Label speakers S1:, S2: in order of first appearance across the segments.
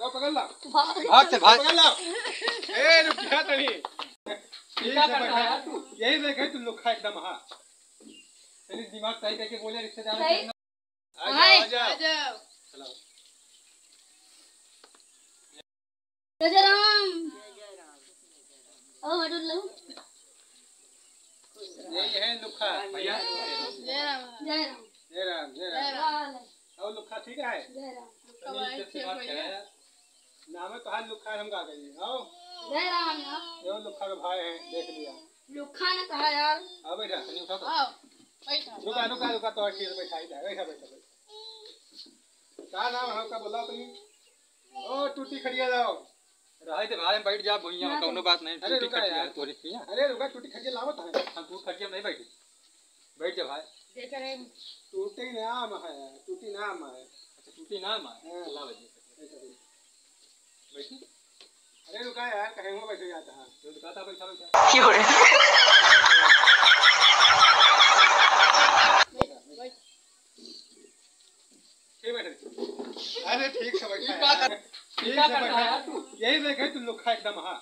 S1: तो पकड़ ला
S2: भाग से भाग
S1: पकड़ ला ए रुक जा तनी क्या करता है तू यही देखे तू लुखा एकदम हां तेरी दिमाग सही करके बोले रिश्तेदार आ जाओ चलो
S3: जय राम ओ हटो लो
S1: यही है लुखा भैया
S3: जय राम जय राम
S1: जय राम जय राम और लुखा ठीक है
S3: जय राम
S1: नाम है तो हाल लुखा हम गा गए आओ
S3: जय राम
S1: ये लुखा के भाई हैं देख लिया
S3: लुखा ने कहा यार
S1: आओ बैठा तनी उठा
S3: आओ बैठा
S1: रुका रुका रुका तो ठीक बैठा ही बैठा बैठा क्या नाम है का बोला तुम ओ टूटी खड़िया जाओ
S2: रहे थे भाई बैठ जा भैया कोनो बात नहीं
S1: अरे
S2: टूटी
S1: रुका
S2: खटिया
S1: यार
S2: तोरी पिया
S1: अरे रुका टूटी खड़िया लावत है
S2: हम तू खटिया में नहीं बैठे बैठ जा भाई
S3: देख रहे
S1: टूटी नाम है टूटी नाम है
S2: अच्छा टूटी नाम है अल्लाह वजह बैठी
S1: अरे रुका यार कहीं हो बैठ जाता है
S2: तो कहा था बैठा बैठा
S3: क्यों रे
S1: ठीक बैठे अरे ठीक से बैठा ठीक से बैठा यही देखे तू लुखा एकदम हां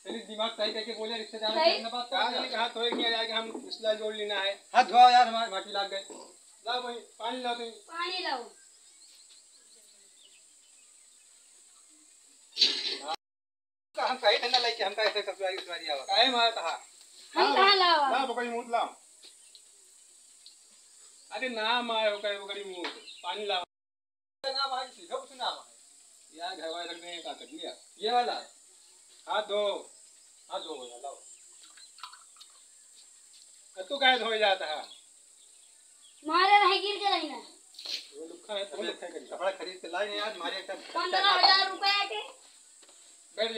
S1: तेरी दिमाग सही करके बोले रिश्तेदार करने बात कहा तो नहीं आएगा हम रिश्ता जोड़ लेना है
S2: हाथ धोओ यार हमारे माटी लग गए
S1: लाओ भाई पानी लाओ तुम
S3: पानी लाओ
S2: हम कहीं ठंडा लेके हम का ऐसे ससुराली ससुराली आवा
S1: काहे मारा था
S3: हम कहां लाओ
S1: लाओ बकरी मूत लाओ अरे नाम आए हो कहीं बकरी मूत पानी लाओ
S2: नाम है सीधा कुछ नाम है
S1: यार घर वाले रखने का कर लिया
S2: ये वाला
S1: हाथ धो
S2: भैया लाओ
S1: तू काहे धो जाता है
S3: मारे रहे गिर के रही ना
S1: वो लुखा है तो लुखा करी
S2: कपड़ा खरीद के लाए यार मारे एक
S3: 15,000 रुपए के
S1: बैठ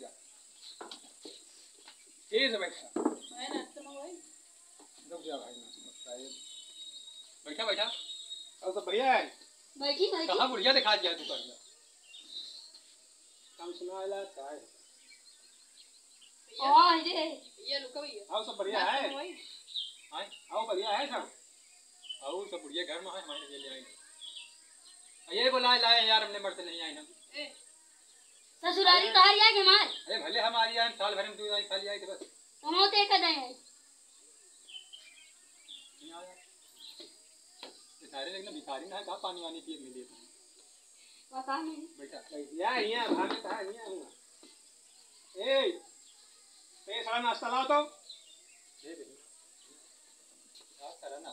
S1: जा ठीक से बैठा
S3: मैं ना तो भाई
S1: रुक जा भाई
S2: बैठा बैठा
S1: और सब बढ़िया है
S3: बैठी
S2: कहां बुढ़िया दिखा दिया तू कर
S1: काम सुनाला चाहे
S3: हां रे
S4: ये रुको भैया
S1: आओ सब बढ़िया है
S2: हां
S1: आओ बढ़िया है सब
S2: आओ सब बुढ़िया घर में है हमारे लिए ले आए ये बोला लाए यार हमने मर से नहीं आए ना
S3: ससुराली कहां या के मार
S2: अरे भले हमारी आए साल भर में तू आई खाली आई बस
S3: हम ते कदे है
S2: सारे लेकिन भिखारी ना का पानी वानी पिए मिले
S3: पता नहीं
S2: बेटा
S1: यहाँ भागे कहा यहाँ हूँ ए सारा नाश्ता लाओ तो
S2: दे दे यार सारा ना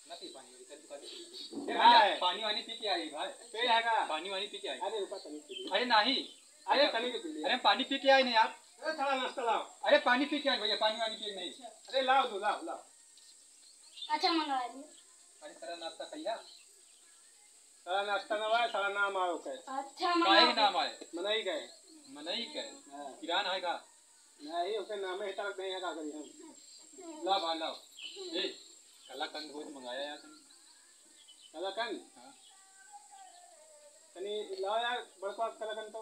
S2: ना पी पानी वाली दुकान पानी वानी पी के आई भाई
S1: पे आएगा
S2: पानी वानी पी के आई
S1: अरे रुका तनी पी
S2: अरे नहीं
S1: अरे तनी के पी ले
S2: अरे पानी पी के आई नहीं यार
S1: अरे सारा नाश्ता लाओ
S2: अरे पानी पी के आई भैया पानी वानी पी नहीं
S1: अरे लाओ दो लाओ
S3: अच्छा मंगा लियो
S2: अरे सारा नाश्ता खैया
S1: सारा नाश्ता ना आए सारा नाम आओ के
S3: अच्छा
S2: काहे
S3: मंगा
S2: नाम आए
S1: मनाई गए
S2: मनई के
S1: हां
S2: किरान है का
S1: नहीं उसके नाम है तक नहीं है का करी हम
S2: ला भा लाओ ए कला कंद हो मंगाया यार तुम
S1: कलाकंद
S2: हां
S1: तनी लाओ यार बड़का कलाकंद तो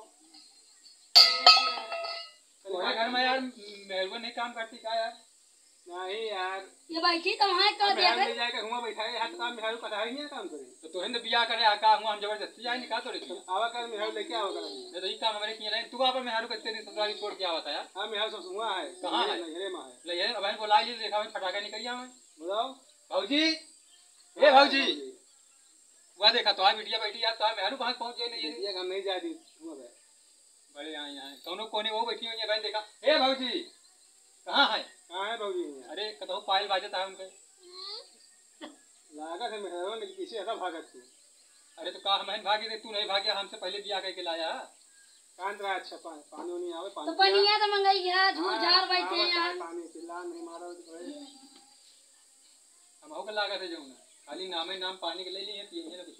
S2: तुम्हारे घर में यार मेहरबान नहीं काम करती का यार
S1: नहीं यार
S3: ये बैठी तो वहां कर दिया
S1: ले जाके हुआ बैठाए हाथ काम बिहारू का है नहीं काम करे
S2: तो तोहन तो बियाह करे आका हुआ हम जबरदस्ती आई निकाल तो रे
S1: आवा कर बिहारू लेके आओ कर
S2: ये तो ई काम हमारे किए रहे तू आप मेहरारू करते नहीं ससुराली छोड़ के आवता यार
S1: हां बिहारू सब हुआ है
S2: कहां है
S1: नगरे में है
S2: ले ये अब बोला ली देखा में फटाका निकलिया में
S1: बताओ
S2: भौजी ए भौजी वो देखा तो आ बिटिया बैठी यार तो मेहरारू कहां पहुंच गए नहीं
S1: ये हम नहीं जा दी हुआ बे
S2: बड़े यहाँ दोनों कोने वो बैठी हुई है बहन देखा ए भौजी कहां है
S1: कहां है बाबूजी
S2: अरे कतो पायल बाजता है उनके
S1: लागत है मेहरारू ने पीछे हटा भागत तू
S2: अरे तो कहा हम भागे थे तू नहीं भागे हमसे पहले बियाह करके लाया
S1: कांत रहा अच्छा पानी नहीं आवे
S3: तो पनिया तो मंगाई है झूठ झाड़ बैठे यार
S1: पानी पिला नहीं मारो
S2: हम हो के लागत है जो ना खाली नामे नाम पानी के ले लिए पिए ना कुछ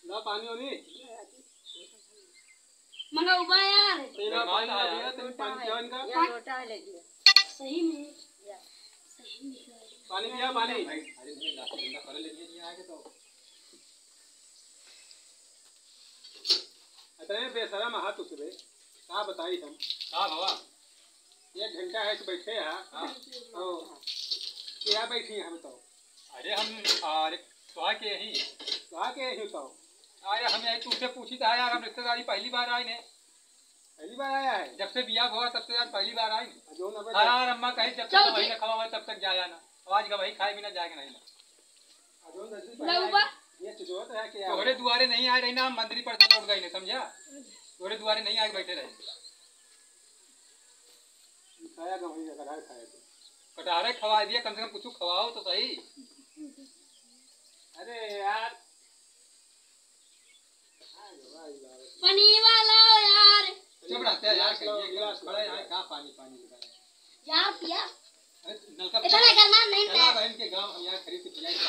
S1: ला पानी होनी
S3: मंगा उबा यार
S1: तेरा पानी आ गया तुम पानी पियो इनका
S4: ये लोटा ले लिया
S3: सही में
S1: पानी पिया पानी
S2: अरे मुझे नाश्ता बंदा कर ले लिए आए के तो
S1: अतने बेशरम हाथ उसरे का बताई हम
S2: हां बाबा
S1: 1 घंटा है तो बैठे हैं हां ओ क्या बैठी हैं हम तो
S2: अरे हम अरे तो के ही
S1: कहा के ही तो
S2: अरे हम यही तुझसे पूछी था यार, हम रिश्तेदारी पहली बार आए ने,
S1: पहली बार आया है
S2: जब से बियाह हुआ तब से यार पहली बार आए ने।
S1: जो ना
S2: यार अम्मा कही जब तक वही ना खवा हुआ तब तक जाया ना, आज का वही खाए बिना जाएगा नहीं ना।
S1: जो नजरी
S3: ला उबा
S1: ये तो जो है कि
S2: तोहरे दुआरे नहीं आए रही ना, हम मंदिर पर से उठ गई ने, समझा? तोहरे दुआरे नहीं आके बैठे रहे।
S1: खाया का वही कटार खाया तो
S2: कटारे खवा दिया, कम से कम कुछ खवाओ तो सही।
S1: अरे यार
S3: पनीर वाला हो यार।
S2: चुप रहते हैं यार, बड़ा यहाँ कहाँ पानी पानी निकाले
S3: यार पिया
S2: अरे नलका
S3: इतना करना नहीं
S2: चला
S3: है।
S2: बहन के गांव हम यहाँ खरीद के पिलाई
S3: ना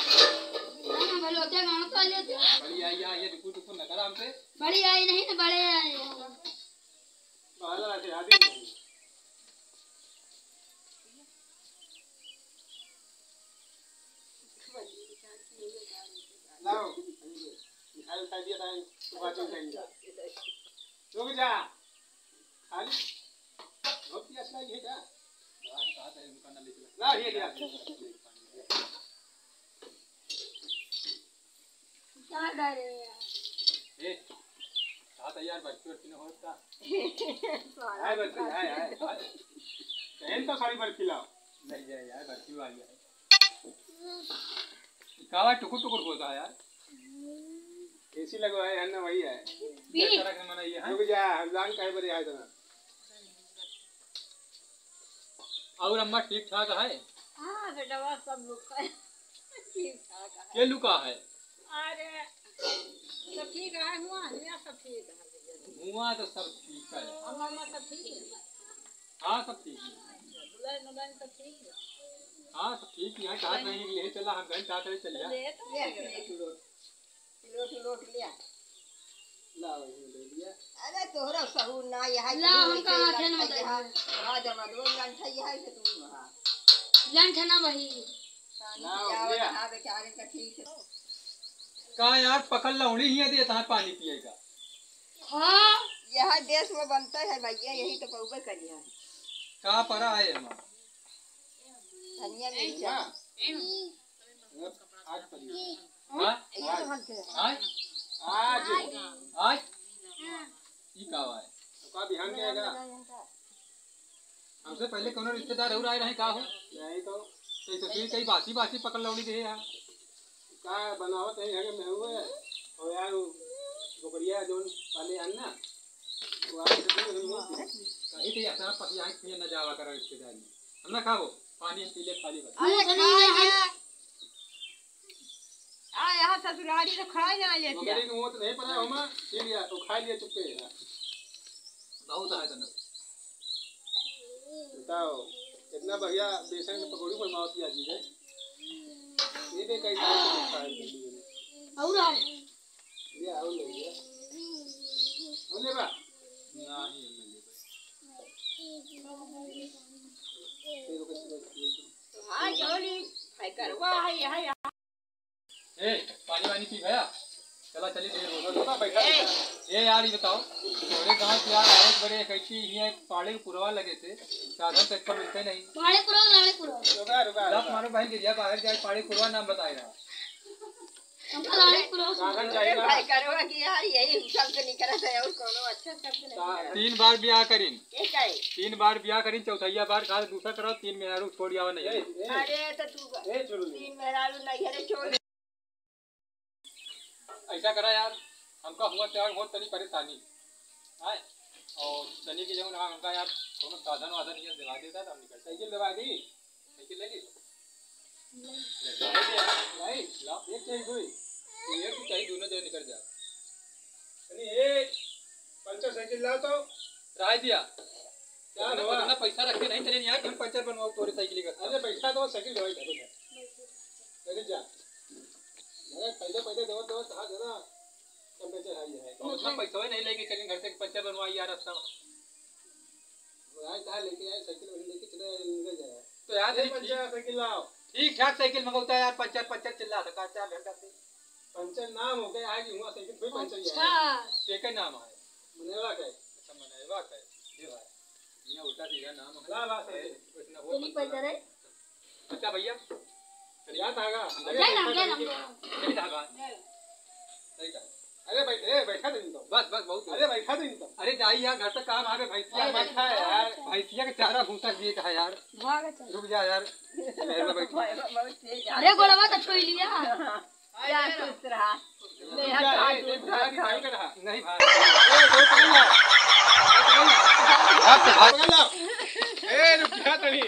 S3: भले होते गाँव तो ले दो।
S2: बड़ी आई यहाँ ये दुकू दुकू न करा हमसे।
S3: बड़ी आई नहीं ना बड़े आई।
S1: बाहर आते आदि नहीं लाओ मिठाई उठाई दिया था तो बात चल जाएगी रुक जा खाली बहुत ही अच्छा ये क्या ला ये दिया
S3: क्या डर है यार।
S2: ए साथ यार बच्चे और किने होता
S1: आए बच्चे आए पहन तो सारी बर्फी लाओ
S2: नहीं जाए यार, बच्ची आ गया है कावा टुकुर टुकुर होता है यार।
S1: एसी लगवाए है ना वही है
S2: इस तरह का मना ये है।
S1: रुक जा हम जान कहे बरे आए तना
S2: और अम्मा ठीक ठाक है?
S4: हाँ बेटा वह सब लोग का ठीक ठाक है।
S2: ये लुका है
S4: अरे सब ठीक है, हुआ यहाँ सब ठीक है,
S2: हुआ तो सब ठीक है।
S4: अम्मा सब ठीक है,
S2: हाँ सब ठीक है,
S4: दुल्हन मुलान सब ठीक है।
S2: हाँ सब ठीक है। कहा नहीं ले चला हम गए चाहते हुए चल जा।
S4: ले तो लोट लिया
S1: लाओ ये ले लिया
S4: अरे तोहरा सहूर ना यह
S3: ला हमका हाथे न मत
S4: हाँ जमा दो लंठा यह है कि तुम वहाँ
S3: लंठ ना वही।
S1: लाओ लिया
S4: हाँ बेचारे का ठीक है।
S2: कहा यार पकड़ लौड़ी ही दे तहां पानी पिएगा।
S3: हाँ
S4: यह देश में बनता है भैया, यही तो पौबे करिया
S2: कहा परा है अम्मा?
S4: धनिया मिर्चा
S1: आज पड़ी
S2: हाँ आज
S1: आज
S2: आज ये कहा है
S1: का बिहान के आएगा
S2: हमसे पहले कोनो रिश्तेदार और आए रहे का हो
S1: यही तो
S2: तो फिर कई बासी बासी पकड़ लौड़ी दे यार।
S1: का बनावत है हगे में हुए और यार गोबरिया जोन वाले अन्ना वो आज से
S2: कहीं तो ऐसा पति आंख में न जावा करो रिश्तेदारी हम ना खाओ पानी पी ले खाली बस।
S4: यहाँ ससुराली तो खाए ना ले
S1: गोबरी के मुंह तो नहीं पड़ा होमा पी लिया तो खा लिया चुपके
S2: बहुत है तना
S1: बताओ इतना बढ़िया बेसन के पकौड़ी बनवाओ पिया जी है ये भी कई साल से खा है
S3: और है
S1: ये आओ ले लिया हो ले बा
S2: नहीं
S1: फिर कैसे
S4: हाँ जोली है करवा है यहाँ
S2: ए पानी वानी पी गया चला चली देर हो
S1: तो बैठा
S2: ए यार ये बताओ थोड़े गांव से यार बहुत बड़े इकट्ठी ये पाड़े पुरवा लगे थे साधन तक पर मिलते नहीं।
S3: पाड़े पुरो
S1: रुका रुका
S2: दस मारो बहन के दिया बाहर जाए पाड़े पुरवा नाम बताए रहा
S3: हमका लाड़े पुरो
S1: साधन चाहिए ना
S4: भाई करवा कि यार यही शब्द निकला है और कोनो अच्छा शब्द नहीं
S2: 3 बार ब्याह करीन
S4: ये क्या है
S2: 3 बार ब्याह करीन चौथाइया बार कहा दूसरा करो 3 मेहरारू छोड़ आवा नहीं
S4: अरे तो तू
S1: ए छोड़ ले
S4: तीन मेहरारू नहीं है छोड़
S2: ऐसा करा यार हमका हुआ त्याग बहुत तनी परेशानी है और तनी की जगह हमका यार कोनो साधन वाधन ये दिला देता था हम निकल
S1: साइकिल दबा दी
S2: साइकिल ले ली
S1: भाई
S2: ला
S1: एक चाहिए कोई
S2: ये भी चाहिए दोनों जगह निकल जा
S1: नहीं एक पंचर साइकिल लाओ तो
S2: राय दिया
S1: क्या
S2: हमने
S1: हुआ
S2: पता पैसा रखे नहीं चले यार हम पंचर बनवाओ तोरे साइकिल का
S1: अरे बैठा तो साइकिल दवाई दे बैठा जा अरे पहले दवा दवा कहा जरा टेम्परेचर हाई है
S2: तो उतना पैसा ही नहीं लेके चलें घर से पंचर बनवाई यार रास्ता
S1: आज कहा लेके आए साइकिल वही लेके चले निकल जाए
S2: तो यार
S1: पंचर साइकिल लाओ
S2: ठीक ठाक साइकिल मंगवाता है यार पंचर चिल्ला था 4 घंटा से
S1: पंचर नाम हो गया आज हुआ साइकिल कोई पंचर ही
S3: अच्छा
S1: है
S2: एक नाम है
S1: मनेवा का
S2: अच्छा मनेवा का ये भाई ये उल्टा सीधा नाम है
S1: ला ला साइकिल
S2: इतना वो
S3: चली पड़ रे
S2: अच्छा भैया
S1: याद आगा
S3: ले ना
S2: चली धागा सही कहा।
S1: अरे बैठा नहीं तो
S2: बस बस बहुत
S1: अरे बैठा नहीं तो
S2: अरे जाइए यार घर तक काम आ गए भैंसिया बैठा है यार भैंसिया के चारा भूसा दिए कहा यार रुक जा यार पैर में बैठ
S3: अरे गोलवा तो छोड़ लिया
S2: नहीं भाई
S1: ए रुक जा तनी